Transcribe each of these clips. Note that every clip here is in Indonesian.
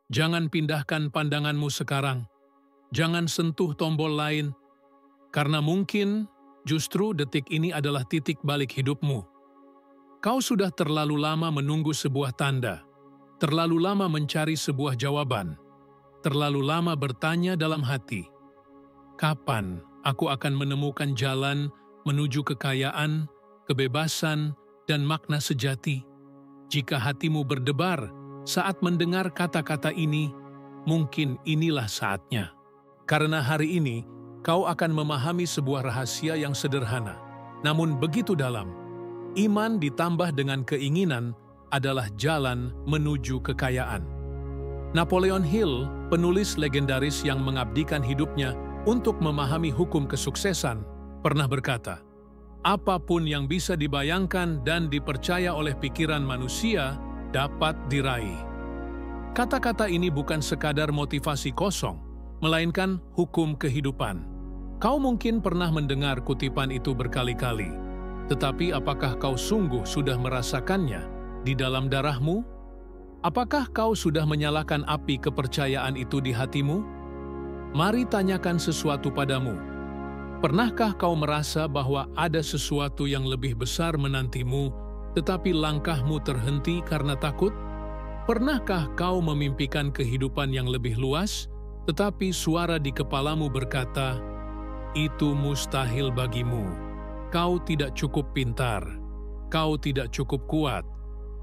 Jangan pindahkan pandanganmu sekarang. Jangan sentuh tombol lain, karena mungkin justru detik ini adalah titik balik hidupmu. Kau sudah terlalu lama menunggu sebuah tanda, terlalu lama mencari sebuah jawaban, terlalu lama bertanya dalam hati, kapan aku akan menemukan jalan menuju kekayaan, kebebasan, dan makna sejati? Jika hatimu berdebar saat mendengar kata-kata ini, mungkin inilah saatnya. Karena hari ini, kau akan memahami sebuah rahasia yang sederhana, namun begitu dalam. Iman ditambah dengan keinginan adalah jalan menuju kekayaan. Napoleon Hill, penulis legendaris yang mengabdikan hidupnya untuk memahami hukum kesuksesan, pernah berkata, "Apapun yang bisa dibayangkan dan dipercaya oleh pikiran manusia dapat diraih." Kata-kata ini bukan sekadar motivasi kosong, melainkan hukum kehidupan. Kau mungkin pernah mendengar kutipan itu berkali-kali, tetapi apakah kau sungguh sudah merasakannya di dalam darahmu? Apakah kau sudah menyalakan api kepercayaan itu di hatimu? Mari tanyakan sesuatu padamu. Pernahkah kau merasa bahwa ada sesuatu yang lebih besar menantimu, tetapi langkahmu terhenti karena takut? Pernahkah kau memimpikan kehidupan yang lebih luas, tetapi suara di kepalamu berkata, "Itu mustahil bagimu. Kau tidak cukup pintar. Kau tidak cukup kuat.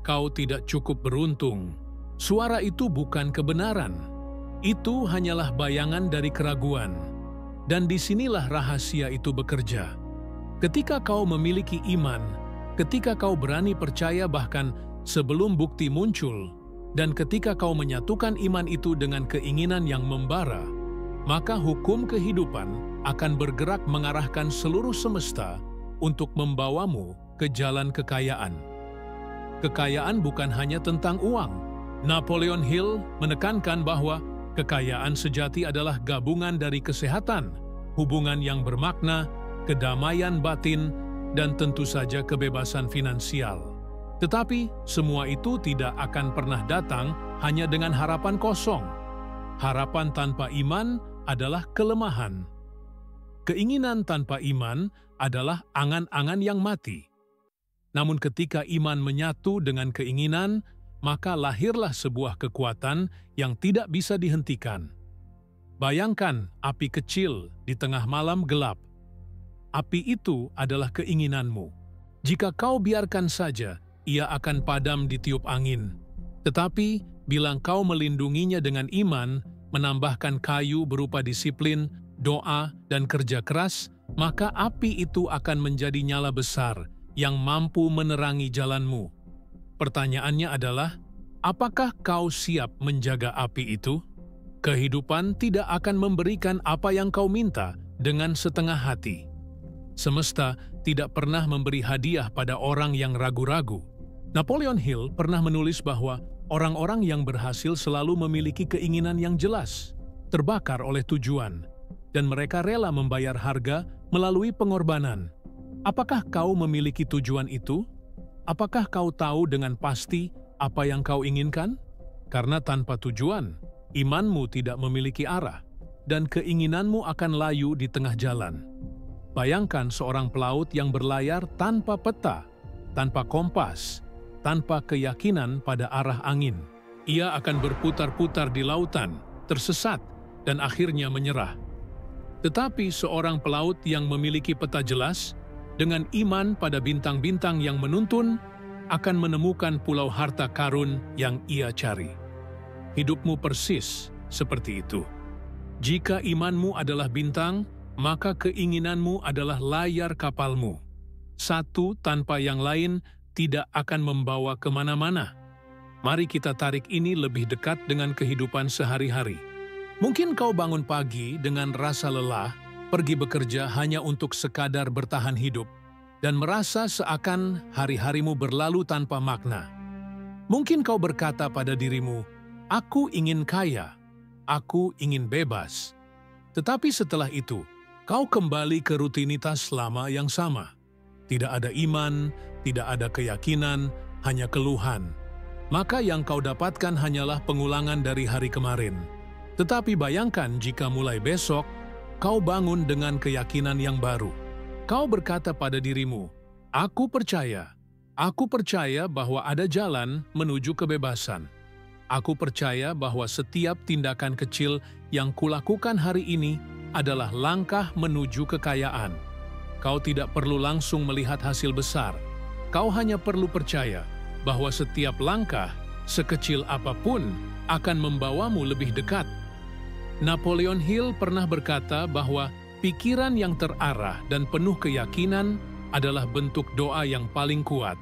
Kau tidak cukup beruntung." Suara itu bukan kebenaran. Itu hanyalah bayangan dari keraguan. Dan disinilah rahasia itu bekerja. Ketika kau memiliki iman, ketika kau berani percaya bahkan sebelum bukti muncul, dan ketika kau menyatukan iman itu dengan keinginan yang membara, maka hukum kehidupan akan bergerak mengarahkan seluruh semesta untuk membawamu ke jalan kekayaan. Kekayaan bukan hanya tentang uang. Napoleon Hill menekankan bahwa kekayaan sejati adalah gabungan dari kesehatan, hubungan yang bermakna, kedamaian batin, dan tentu saja kebebasan finansial. Tetapi semua itu tidak akan pernah datang hanya dengan harapan kosong. Harapan tanpa iman adalah kelemahan. Keinginan tanpa iman adalah angan-angan yang mati. Namun ketika iman menyatu dengan keinginan, maka lahirlah sebuah kekuatan yang tidak bisa dihentikan. Bayangkan api kecil di tengah malam gelap. Api itu adalah keinginanmu. Jika kau biarkan saja, ia akan padam ditiup angin. Tetapi, bila kau melindunginya dengan iman, menambahkan kayu berupa disiplin, doa, dan kerja keras, maka api itu akan menjadi nyala besar yang mampu menerangi jalanmu. Pertanyaannya adalah, apakah kau siap menjaga api itu? Kehidupan tidak akan memberikan apa yang kau minta dengan setengah hati. Semesta tidak pernah memberi hadiah pada orang yang ragu-ragu. Napoleon Hill pernah menulis bahwa orang-orang yang berhasil selalu memiliki keinginan yang jelas, terbakar oleh tujuan, dan mereka rela membayar harga melalui pengorbanan. Apakah kau memiliki tujuan itu? Apakah kau tahu dengan pasti apa yang kau inginkan? Karena tanpa tujuan, imanmu tidak memiliki arah, dan keinginanmu akan layu di tengah jalan. Bayangkan seorang pelaut yang berlayar tanpa peta, tanpa kompas, tanpa keyakinan pada arah angin. Ia akan berputar-putar di lautan, tersesat, dan akhirnya menyerah. Tetapi seorang pelaut yang memiliki peta jelas, dengan iman pada bintang-bintang yang menuntun, akan menemukan pulau harta karun yang ia cari. Hidupmu persis seperti itu. Jika imanmu adalah bintang, maka keinginanmu adalah layar kapalmu. Satu tanpa yang lain tidak akan membawa kemana-mana. Mari kita tarik ini lebih dekat dengan kehidupan sehari-hari. Mungkin kau bangun pagi dengan rasa lelah, pergi bekerja hanya untuk sekadar bertahan hidup, dan merasa seakan hari-harimu berlalu tanpa makna. Mungkin kau berkata pada dirimu, "Aku ingin kaya, aku ingin bebas." Tetapi setelah itu, kau kembali ke rutinitas lama yang sama. Tidak ada iman, tidak ada keyakinan, hanya keluhan. maka yang kau dapatkan hanyalah pengulangan dari hari kemarin. Tetapi bayangkan jika mulai besok, kau bangun dengan keyakinan yang baru. Kau berkata pada dirimu, Aku percaya bahwa ada jalan menuju kebebasan. Aku percaya bahwa setiap tindakan kecil yang kulakukan hari ini adalah langkah menuju kekayaan. Kau tidak perlu langsung melihat hasil besar. Kau hanya perlu percaya bahwa setiap langkah, sekecil apapun, akan membawamu lebih dekat. Napoleon Hill pernah berkata bahwa pikiran yang terarah dan penuh keyakinan adalah bentuk doa yang paling kuat.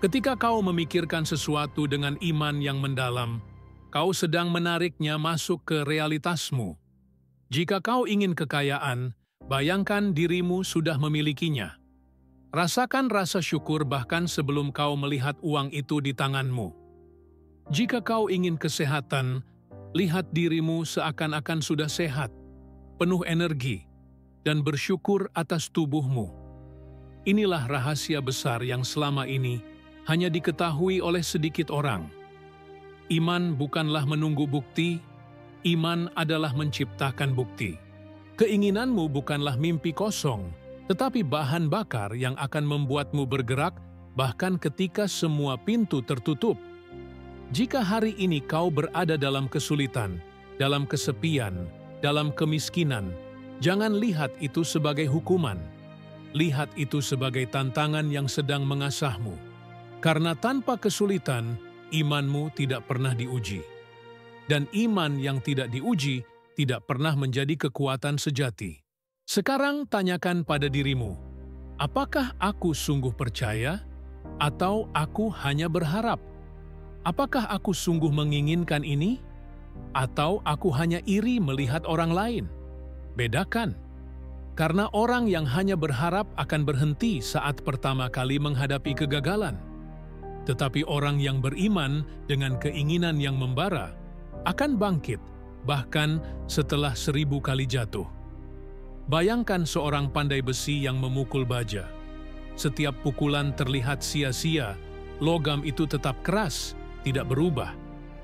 Ketika kau memikirkan sesuatu dengan iman yang mendalam, kau sedang menariknya masuk ke realitasmu. Jika kau ingin kekayaan, bayangkan dirimu sudah memilikinya. Rasakan rasa syukur bahkan sebelum kau melihat uang itu di tanganmu. Jika kau ingin kesehatan, lihat dirimu seakan-akan sudah sehat, penuh energi, dan bersyukur atas tubuhmu. Inilah rahasia besar yang selama ini hanya diketahui oleh sedikit orang. Iman bukanlah menunggu bukti, iman adalah menciptakan bukti. Keinginanmu bukanlah mimpi kosong, tetapi bahan bakar yang akan membuatmu bergerak bahkan ketika semua pintu tertutup. Jika hari ini kau berada dalam kesulitan, dalam kesepian, dalam kemiskinan, jangan lihat itu sebagai hukuman. Lihat itu sebagai tantangan yang sedang mengasahmu. Karena tanpa kesulitan, imanmu tidak pernah diuji. Dan iman yang tidak diuji tidak pernah menjadi kekuatan sejati. Sekarang tanyakan pada dirimu, apakah aku sungguh percaya atau aku hanya berharap? Apakah aku sungguh menginginkan ini atau aku hanya iri melihat orang lain? Bedakan. Karena orang yang hanya berharap akan berhenti saat pertama kali menghadapi kegagalan. Tetapi orang yang beriman dengan keinginan yang membara akan bangkit, bahkan setelah 1000 kali jatuh. Bayangkan seorang pandai besi yang memukul baja. Setiap pukulan terlihat sia-sia, logam itu tetap keras, tidak berubah.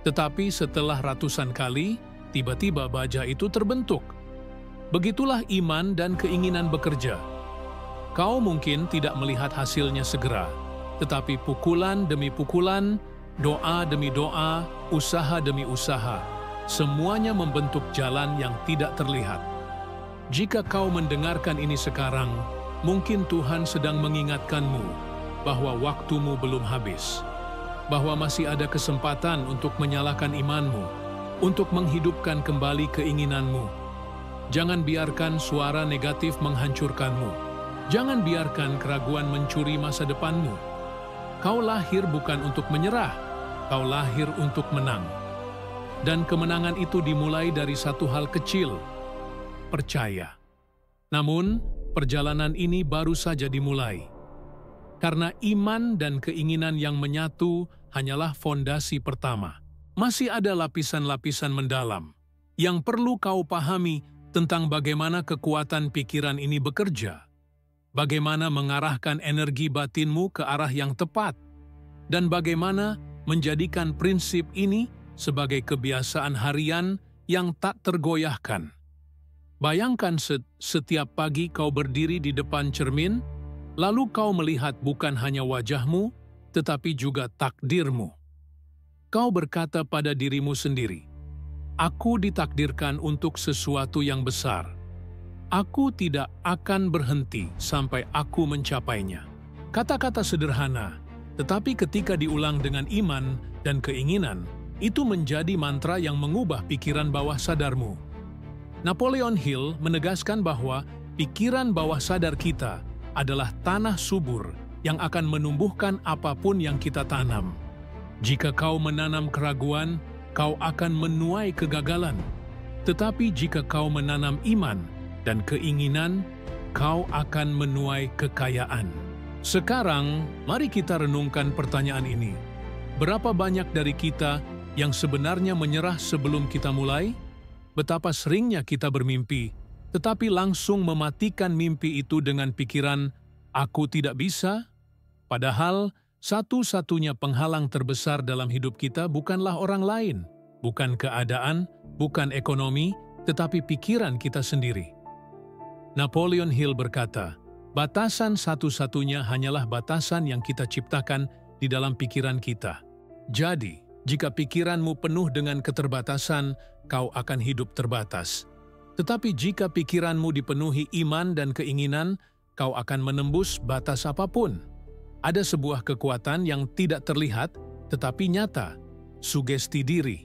Tetapi setelah ratusan kali, tiba-tiba baja itu terbentuk. Begitulah iman dan keinginan bekerja. Kau mungkin tidak melihat hasilnya segera, tetapi pukulan demi pukulan, doa demi doa, usaha demi usaha, semuanya membentuk jalan yang tidak terlihat. Jika kau mendengarkan ini sekarang, mungkin Tuhan sedang mengingatkanmu bahwa waktumu belum habis, bahwa masih ada kesempatan untuk menyalakan imanmu, untuk menghidupkan kembali keinginanmu. Jangan biarkan suara negatif menghancurkanmu. Jangan biarkan keraguan mencuri masa depanmu. Kau lahir bukan untuk menyerah, kau lahir untuk menang. Dan kemenangan itu dimulai dari satu hal kecil, percaya. Namun, perjalanan ini baru saja dimulai. Karena iman dan keinginan yang menyatu hanyalah fondasi pertama. Masih ada lapisan-lapisan mendalam yang perlu kau pahami tentang bagaimana kekuatan pikiran ini bekerja. Bagaimana mengarahkan energi batinmu ke arah yang tepat, dan bagaimana menjadikan prinsip ini sebagai kebiasaan harian yang tak tergoyahkan. Bayangkan setiap pagi kau berdiri di depan cermin, lalu kau melihat bukan hanya wajahmu, tetapi juga takdirmu. Kau berkata pada dirimu sendiri, "Aku ditakdirkan untuk sesuatu yang besar. Aku tidak akan berhenti sampai aku mencapainya." Kata-kata sederhana, tetapi ketika diulang dengan iman dan keinginan, itu menjadi mantra yang mengubah pikiran bawah sadarmu. Napoleon Hill menegaskan bahwa pikiran bawah sadar kita adalah tanah subur yang akan menumbuhkan apapun yang kita tanam. Jika kau menanam keraguan, kau akan menuai kegagalan. Tetapi jika kau menanam iman dan keinginan, kau akan menuai kekayaan. Sekarang, mari kita renungkan pertanyaan ini. Berapa banyak dari kita yang sebenarnya menyerah sebelum kita mulai? Betapa seringnya kita bermimpi, tetapi langsung mematikan mimpi itu dengan pikiran, "Aku tidak bisa." Padahal, Satu-satunya penghalang terbesar dalam hidup kita bukanlah orang lain, bukan keadaan, bukan ekonomi, tetapi pikiran kita sendiri. Napoleon Hill berkata, batasan satu-satunya hanyalah batasan yang kita ciptakan di dalam pikiran kita. Jadi, jika pikiranmu penuh dengan keterbatasan, kau akan hidup terbatas. Tetapi jika pikiranmu dipenuhi iman dan keinginan, kau akan menembus batas apapun. Ada sebuah kekuatan yang tidak terlihat, tetapi nyata, sugesti diri.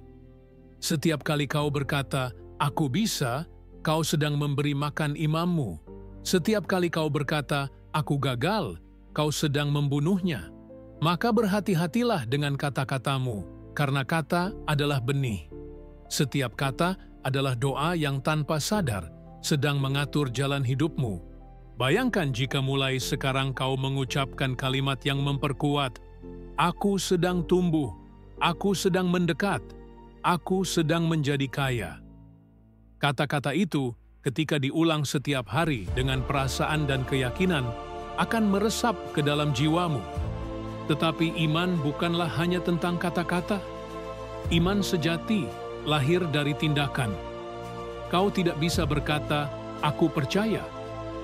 Setiap kali kau berkata, "Aku bisa," kau sedang memberi makan imammu. Setiap kali kau berkata, "Aku gagal," kau sedang membunuhnya. Maka berhati-hatilah dengan kata-katamu, karena kata adalah benih. Setiap kata adalah doa yang tanpa sadar sedang mengatur jalan hidupmu. Bayangkan jika mulai sekarang kau mengucapkan kalimat yang memperkuat, "Aku sedang tumbuh, aku sedang mendekat, aku sedang menjadi kaya." Kata-kata itu, ketika diulang setiap hari dengan perasaan dan keyakinan, akan meresap ke dalam jiwamu. Tetapi iman bukanlah hanya tentang kata-kata. Iman sejati lahir dari tindakan. Kau tidak bisa berkata, "Aku percaya,"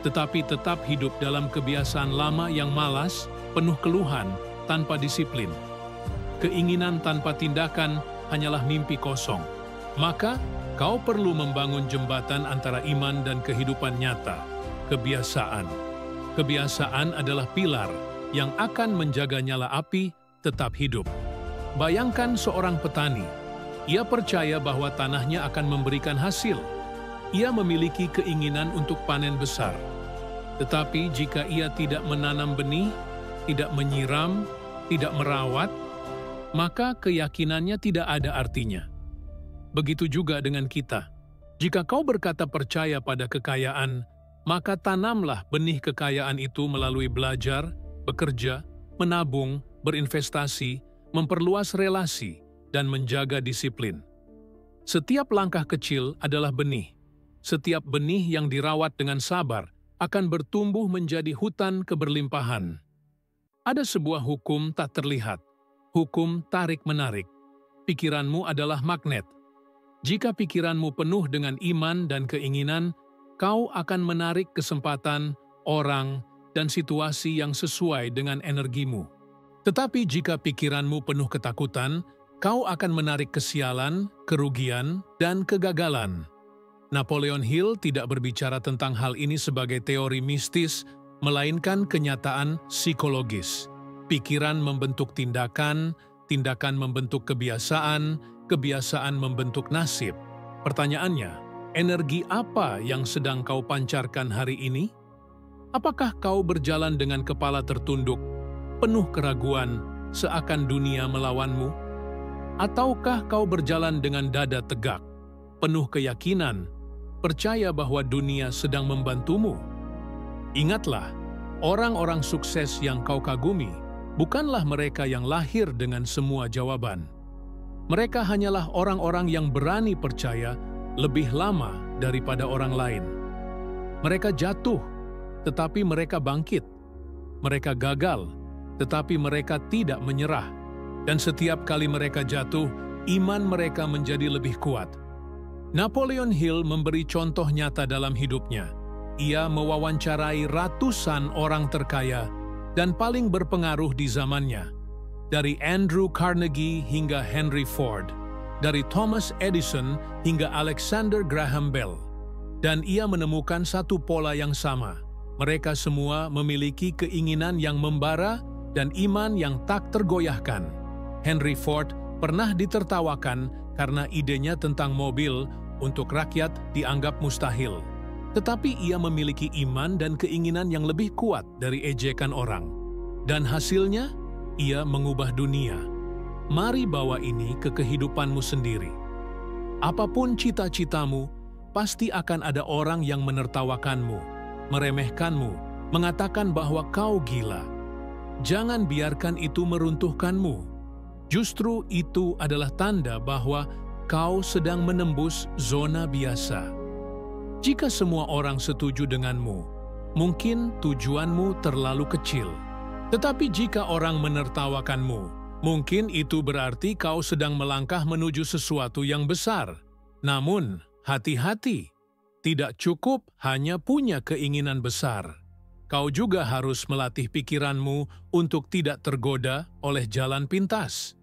tetapi tetap hidup dalam kebiasaan lama yang malas, penuh keluhan, tanpa disiplin. Keinginan tanpa tindakan hanyalah mimpi kosong. Maka, kau perlu membangun jembatan antara iman dan kehidupan nyata, kebiasaan. Kebiasaan adalah pilar yang akan menjaga nyala api tetap hidup. Bayangkan seorang petani. Ia percaya bahwa tanahnya akan memberikan hasil. Ia memiliki keinginan untuk panen besar. Tetapi jika ia tidak menanam benih, tidak menyiram, tidak merawat, maka keyakinannya tidak ada artinya. Begitu juga dengan kita. Jika kau berkata percaya pada kekayaan, maka tanamlah benih kekayaan itu melalui belajar, bekerja, menabung, berinvestasi, memperluas relasi, dan menjaga disiplin. Setiap langkah kecil adalah benih. Setiap benih yang dirawat dengan sabar akan bertumbuh menjadi hutan keberlimpahan. Ada sebuah hukum tak terlihat, hukum tarik-menarik. Pikiranmu adalah magnet. Jika pikiranmu penuh dengan iman dan keinginan, kau akan menarik kesempatan, orang, dan situasi yang sesuai dengan energimu. Tetapi jika pikiranmu penuh ketakutan, kau akan menarik kesialan, kerugian, dan kegagalan. Napoleon Hill tidak berbicara tentang hal ini sebagai teori mistis, melainkan kenyataan psikologis. Pikiran membentuk tindakan, tindakan membentuk kebiasaan, kebiasaan membentuk nasib. Pertanyaannya, energi apa yang sedang kau pancarkan hari ini? Apakah kau berjalan dengan kepala tertunduk, penuh keraguan, seakan dunia melawanmu? Ataukah kau berjalan dengan dada tegak, penuh keyakinan, percaya bahwa dunia sedang membantumu? Ingatlah, orang-orang sukses yang kau kagumi bukanlah mereka yang lahir dengan semua jawaban. Mereka hanyalah orang-orang yang berani percaya lebih lama daripada orang lain. Mereka jatuh, tetapi mereka bangkit. Mereka gagal, tetapi mereka tidak menyerah. Dan setiap kali mereka jatuh, iman mereka menjadi lebih kuat. Napoleon Hill memberi contoh nyata dalam hidupnya. Ia mewawancarai ratusan orang terkaya dan paling berpengaruh di zamannya. Dari Andrew Carnegie hingga Henry Ford, dari Thomas Edison hingga Alexander Graham Bell. Dan ia menemukan satu pola yang sama. Mereka semua memiliki keinginan yang membara dan iman yang tak tergoyahkan. Henry Ford pernah ditertawakan karena idenya tentang mobil untuk rakyat dianggap mustahil. Tetapi ia memiliki iman dan keinginan yang lebih kuat dari ejekan orang. Dan hasilnya, ia mengubah dunia. Mari bawa ini ke kehidupanmu sendiri. Apapun cita-citamu, pasti akan ada orang yang menertawakanmu, meremehkanmu, mengatakan bahwa kau gila. Jangan biarkan itu meruntuhkanmu. Justru itu adalah tanda bahwa kau sedang menembus zona biasa. Jika semua orang setuju denganmu, mungkin tujuanmu terlalu kecil. Tetapi jika orang menertawakanmu, mungkin itu berarti kau sedang melangkah menuju sesuatu yang besar. Namun, hati-hati, tidak cukup hanya punya keinginan besar. Kau juga harus melatih pikiranmu untuk tidak tergoda oleh jalan pintas.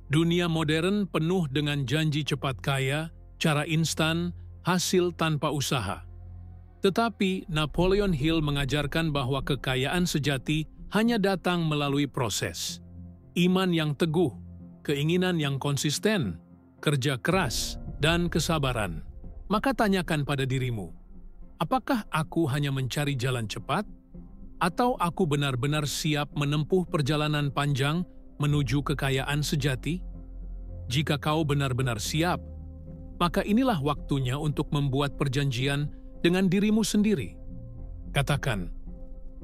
Dunia modern penuh dengan janji cepat kaya, cara instan, hasil tanpa usaha. Tetapi Napoleon Hill mengajarkan bahwa kekayaan sejati hanya datang melalui proses. Iman yang teguh, keinginan yang konsisten, kerja keras, dan kesabaran. Maka tanyakan pada dirimu, apakah aku hanya mencari jalan cepat? Atau aku benar-benar siap menempuh perjalanan panjang menuju kekayaan sejati? Jika kau benar-benar siap, maka inilah waktunya untuk membuat perjanjian dengan dirimu sendiri. Katakan,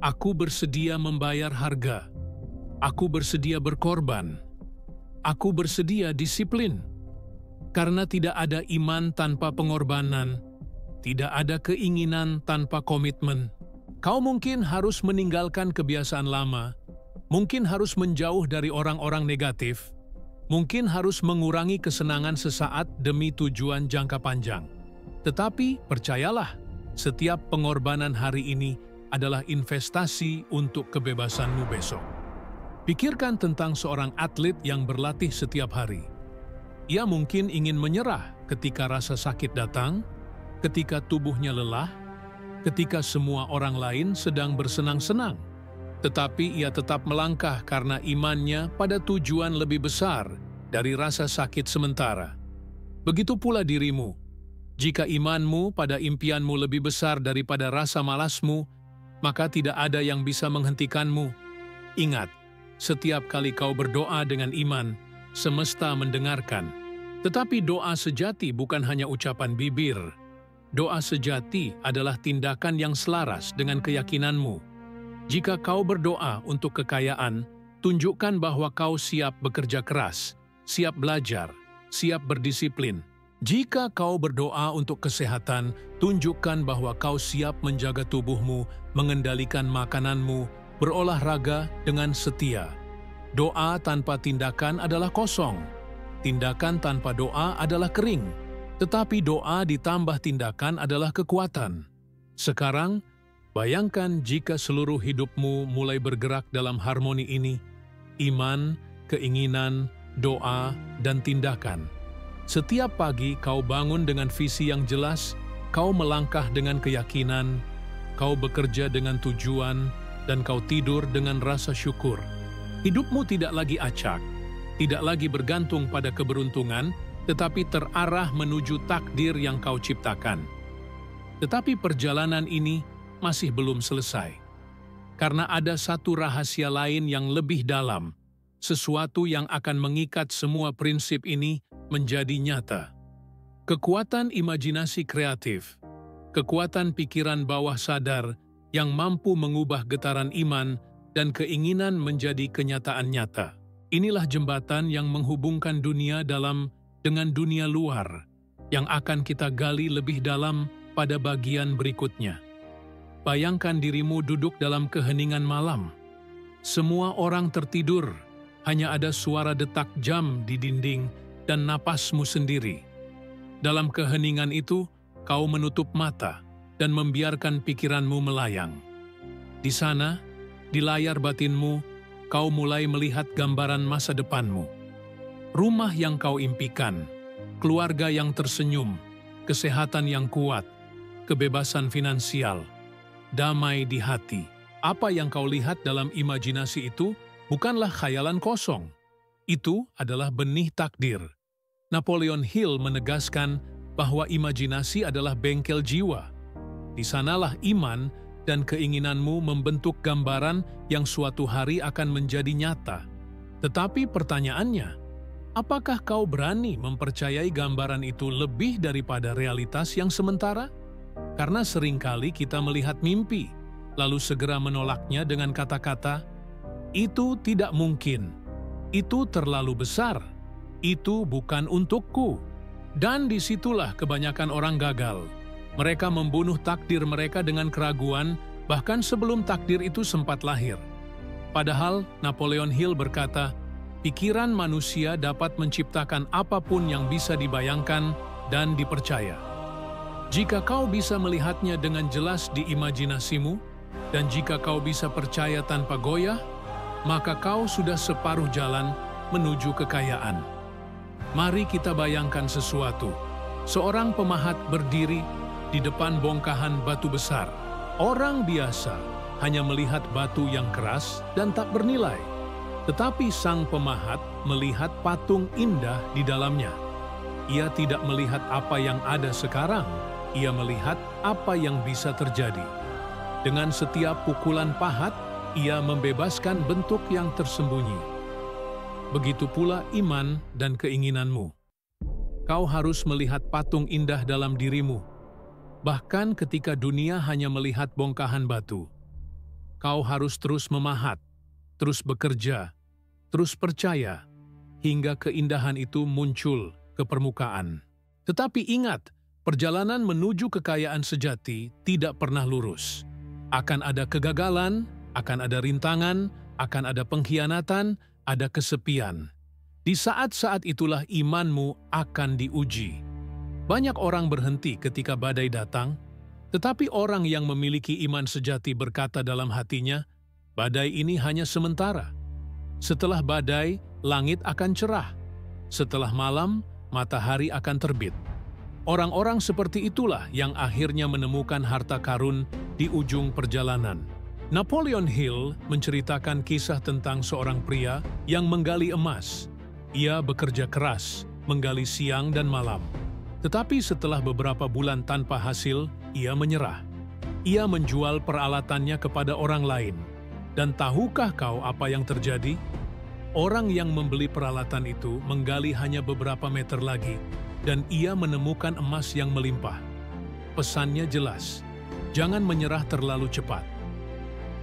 aku bersedia membayar harga. Aku bersedia berkorban. Aku bersedia disiplin. Karena tidak ada iman tanpa pengorbanan, tidak ada keinginan tanpa komitmen. Kau mungkin harus meninggalkan kebiasaan lama, mungkin harus menjauh dari orang-orang negatif, mungkin harus mengurangi kesenangan sesaat demi tujuan jangka panjang. Tetapi percayalah, setiap pengorbanan hari ini adalah investasi untuk kebebasanmu besok. Pikirkan tentang seorang atlet yang berlatih setiap hari. Ia mungkin ingin menyerah ketika rasa sakit datang, ketika tubuhnya lelah, ketika semua orang lain sedang bersenang-senang. Tetapi ia tetap melangkah karena imannya pada tujuan lebih besar dari rasa sakit sementara. Begitu pula dirimu. Jika imanmu pada impianmu lebih besar daripada rasa malasmu, maka tidak ada yang bisa menghentikanmu. Ingat, setiap kali kau berdoa dengan iman, semesta mendengarkan. Tetapi doa sejati bukan hanya ucapan bibir. Doa sejati adalah tindakan yang selaras dengan keyakinanmu. Jika kau berdoa untuk kekayaan, tunjukkan bahwa kau siap bekerja keras, siap belajar, siap berdisiplin. Jika kau berdoa untuk kesehatan, tunjukkan bahwa kau siap menjaga tubuhmu, mengendalikan makananmu, berolahraga dengan setia. Doa tanpa tindakan adalah kosong. Tindakan tanpa doa adalah kering. Tetapi doa ditambah tindakan adalah kekuatan. Sekarang, bayangkan jika seluruh hidupmu mulai bergerak dalam harmoni ini, iman, keinginan, doa, dan tindakan. Setiap pagi kau bangun dengan visi yang jelas, kau melangkah dengan keyakinan, kau bekerja dengan tujuan, dan kau tidur dengan rasa syukur. Hidupmu tidak lagi acak, tidak lagi bergantung pada keberuntungan, tetapi terarah menuju takdir yang kau ciptakan. Tetapi perjalanan ini masih belum selesai. Karena ada satu rahasia lain yang lebih dalam, sesuatu yang akan mengikat semua prinsip ini menjadi nyata. Kekuatan imajinasi kreatif, kekuatan pikiran bawah sadar yang mampu mengubah getaran iman dan keinginan menjadi kenyataan nyata. Inilah jembatan yang menghubungkan dunia dalam dengan dunia luar, yang akan kita gali lebih dalam pada bagian berikutnya. Bayangkan dirimu duduk dalam keheningan malam. Semua orang tertidur, hanya ada suara detak jam di dinding dan napasmu sendiri. Dalam keheningan itu, kau menutup mata dan membiarkan pikiranmu melayang. Di sana, di layar batinmu, kau mulai melihat gambaran masa depanmu. Rumah yang kau impikan, keluarga yang tersenyum, kesehatan yang kuat, kebebasan finansial, damai di hati. Apa yang kau lihat dalam imajinasi itu bukanlah khayalan kosong. Itu adalah benih takdir. Napoleon Hill menegaskan bahwa imajinasi adalah bengkel jiwa. Di sanalah iman dan keinginanmu membentuk gambaran yang suatu hari akan menjadi nyata. Tetapi pertanyaannya, apakah kau berani mempercayai gambaran itu lebih daripada realitas yang sementara? Karena seringkali kita melihat mimpi, lalu segera menolaknya dengan kata-kata, "Itu tidak mungkin, itu terlalu besar, itu bukan untukku." Dan disitulah kebanyakan orang gagal. Mereka membunuh takdir mereka dengan keraguan, bahkan sebelum takdir itu sempat lahir. Padahal Napoleon Hill berkata, pikiran manusia dapat menciptakan apapun yang bisa dibayangkan dan dipercaya. Jika kau bisa melihatnya dengan jelas di imajinasimu, dan jika kau bisa percaya tanpa goyah, maka kau sudah separuh jalan menuju kekayaan. Mari kita bayangkan sesuatu. Seorang pemahat berdiri di depan bongkahan batu besar. Orang biasa hanya melihat batu yang keras dan tak bernilai. Tetapi sang pemahat melihat patung indah di dalamnya. Ia tidak melihat apa yang ada sekarang, ia melihat apa yang bisa terjadi. Dengan setiap pukulan pahat, ia membebaskan bentuk yang tersembunyi. Begitu pula iman dan keinginanmu. Kau harus melihat patung indah dalam dirimu, bahkan ketika dunia hanya melihat bongkahan batu. Kau harus terus memahat, terus bekerja, terus percaya, hingga keindahan itu muncul ke permukaan. Tetapi ingat, perjalanan menuju kekayaan sejati tidak pernah lurus. Akan ada kegagalan, akan ada rintangan, akan ada pengkhianatan, ada kesepian. Di saat-saat itulah imanmu akan diuji. Banyak orang berhenti ketika badai datang, tetapi orang yang memiliki iman sejati berkata dalam hatinya, badai ini hanya sementara. Setelah badai, langit akan cerah. Setelah malam, matahari akan terbit. Orang-orang seperti itulah yang akhirnya menemukan harta karun di ujung perjalanan. Napoleon Hill menceritakan kisah tentang seorang pria yang menggali emas. Ia bekerja keras, menggali siang dan malam. Tetapi setelah beberapa bulan tanpa hasil, ia menyerah. Ia menjual peralatannya kepada orang lain. Dan tahukah kau apa yang terjadi? Orang yang membeli peralatan itu menggali hanya beberapa meter lagi, dan ia menemukan emas yang melimpah. Pesannya jelas, jangan menyerah terlalu cepat.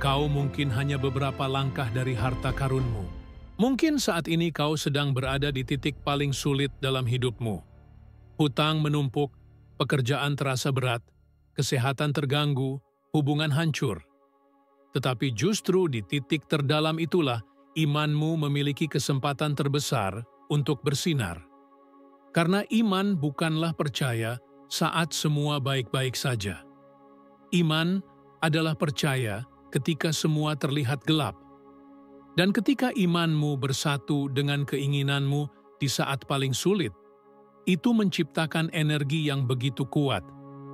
Kau mungkin hanya beberapa langkah dari harta karunmu. Mungkin saat ini kau sedang berada di titik paling sulit dalam hidupmu. Hutang menumpuk, pekerjaan terasa berat, kesehatan terganggu, hubungan hancur. Tetapi justru di titik terdalam itulah imanmu memiliki kesempatan terbesar untuk bersinar. Karena iman bukanlah percaya saat semua baik-baik saja. Iman adalah percaya ketika semua terlihat gelap. Dan ketika imanmu bersatu dengan keinginanmu di saat paling sulit, itu menciptakan energi yang begitu kuat,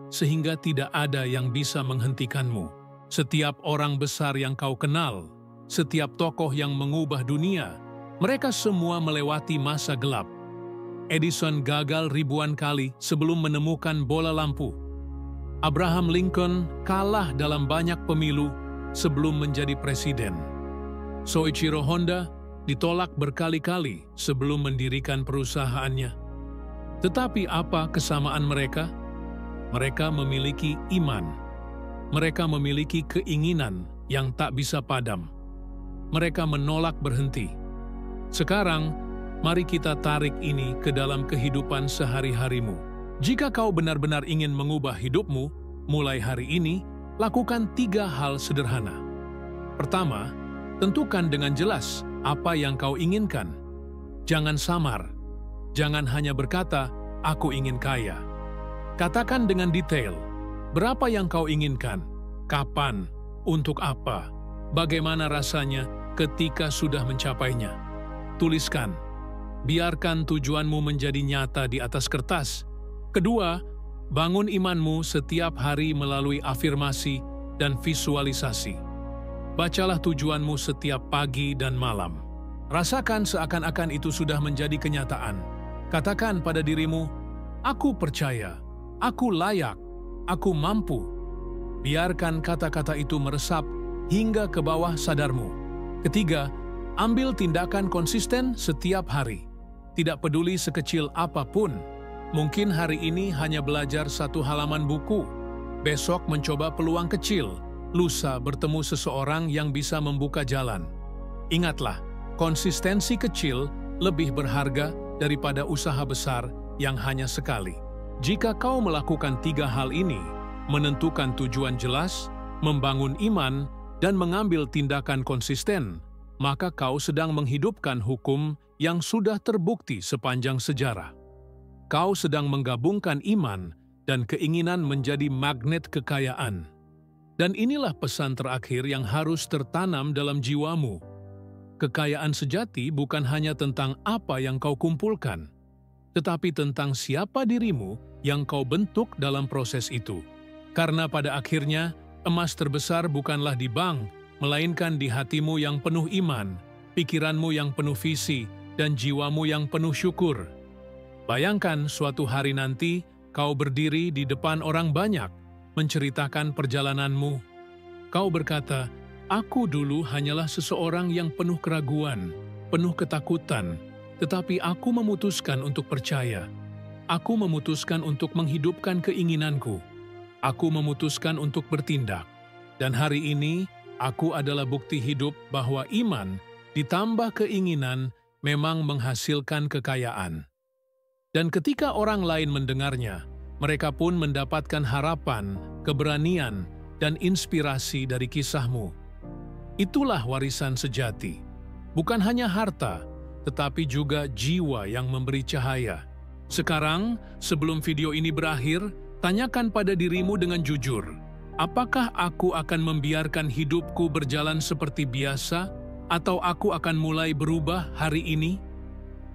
sehingga tidak ada yang bisa menghentikanmu. Setiap orang besar yang kau kenal, setiap tokoh yang mengubah dunia, mereka semua melewati masa gelap. Edison gagal ribuan kali sebelum menemukan bola lampu. Abraham Lincoln kalah dalam banyak pemilu sebelum menjadi presiden. Soichiro Honda ditolak berkali-kali sebelum mendirikan perusahaannya. Tetapi apa kesamaan mereka? Mereka memiliki iman. Mereka memiliki keinginan yang tak bisa padam. Mereka menolak berhenti. Sekarang, mari kita tarik ini ke dalam kehidupan sehari-harimu. Jika kau benar-benar ingin mengubah hidupmu, mulai hari ini, lakukan 3 hal sederhana. Pertama, tentukan dengan jelas apa yang kau inginkan. Jangan samar. Jangan hanya berkata, aku ingin kaya. Katakan dengan detail, berapa yang kau inginkan, kapan, untuk apa, bagaimana rasanya ketika sudah mencapainya. Tuliskan, biarkan tujuanmu menjadi nyata di atas kertas. Kedua, bangun imanmu setiap hari melalui afirmasi dan visualisasi. Bacalah tujuanmu setiap pagi dan malam. Rasakan seakan-akan itu sudah menjadi kenyataan. Katakan pada dirimu, aku percaya, aku layak, aku mampu. Biarkan kata-kata itu meresap hingga ke bawah sadarmu. Ketiga, ambil tindakan konsisten setiap hari. Tidak peduli sekecil apapun. Mungkin hari ini hanya belajar 1 halaman buku. Besok mencoba peluang kecil. Lusa bertemu seseorang yang bisa membuka jalan. Ingatlah, konsistensi kecil lebih berharga daripada usaha besar yang hanya sekali. Jika kau melakukan 3 hal ini, menentukan tujuan jelas, membangun iman, dan mengambil tindakan konsisten, maka kau sedang menghidupkan hukum yang sudah terbukti sepanjang sejarah. Kau sedang menggabungkan iman dan keinginan menjadi magnet kekayaan. Dan inilah pesan terakhir yang harus tertanam dalam jiwamu. Kekayaan sejati bukan hanya tentang apa yang kau kumpulkan, tetapi tentang siapa dirimu yang kau bentuk dalam proses itu. Karena pada akhirnya, emas terbesar bukanlah di bank, melainkan di hatimu yang penuh iman, pikiranmu yang penuh visi, dan jiwamu yang penuh syukur. Bayangkan suatu hari nanti, kau berdiri di depan orang banyak, menceritakan perjalananmu. Kau berkata, "Aku dulu hanyalah seseorang yang penuh keraguan, penuh ketakutan, tetapi aku memutuskan untuk percaya. Aku memutuskan untuk menghidupkan keinginanku. Aku memutuskan untuk bertindak. Dan hari ini, aku adalah bukti hidup bahwa iman ditambah keinginan memang menghasilkan kekayaan." Dan ketika orang lain mendengarnya, mereka pun mendapatkan harapan, keberanian, dan inspirasi dari kisahmu. Itulah warisan sejati. Bukan hanya harta, tetapi juga jiwa yang memberi cahaya. Sekarang, sebelum video ini berakhir, tanyakan pada dirimu dengan jujur, apakah aku akan membiarkan hidupku berjalan seperti biasa, atau aku akan mulai berubah hari ini?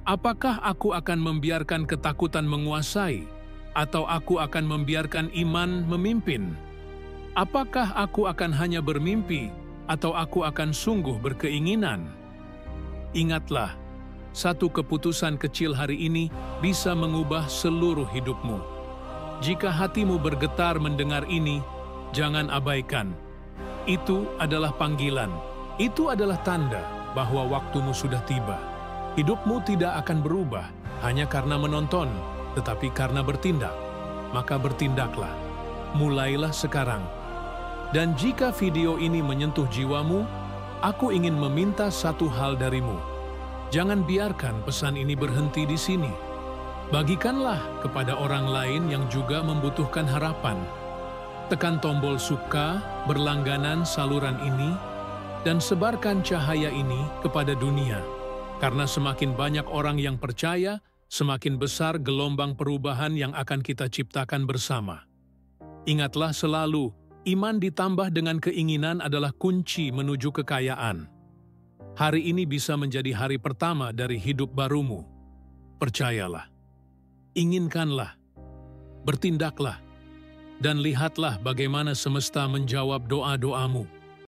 Apakah aku akan membiarkan ketakutan menguasai, atau aku akan membiarkan iman memimpin? Apakah aku akan hanya bermimpi, atau aku akan sungguh berkeinginan? Ingatlah, satu keputusan kecil hari ini bisa mengubah seluruh hidupmu. Jika hatimu bergetar mendengar ini, jangan abaikan. Itu adalah panggilan. Itu adalah tanda bahwa waktumu sudah tiba. Hidupmu tidak akan berubah hanya karena menonton, tetapi karena bertindak. Maka bertindaklah. Mulailah sekarang. Dan jika video ini menyentuh jiwamu, aku ingin meminta satu hal darimu. Jangan biarkan pesan ini berhenti di sini. Bagikanlah kepada orang lain yang juga membutuhkan harapan. Tekan tombol suka berlangganan saluran ini dan sebarkan cahaya ini kepada dunia. Karena semakin banyak orang yang percaya, semakin besar gelombang perubahan yang akan kita ciptakan bersama. Ingatlah selalu, iman ditambah dengan keinginan adalah kunci menuju kekayaan. Hari ini bisa menjadi hari pertama dari hidup barumu. Percayalah, inginkanlah, bertindaklah, dan lihatlah bagaimana semesta menjawab doa-doamu.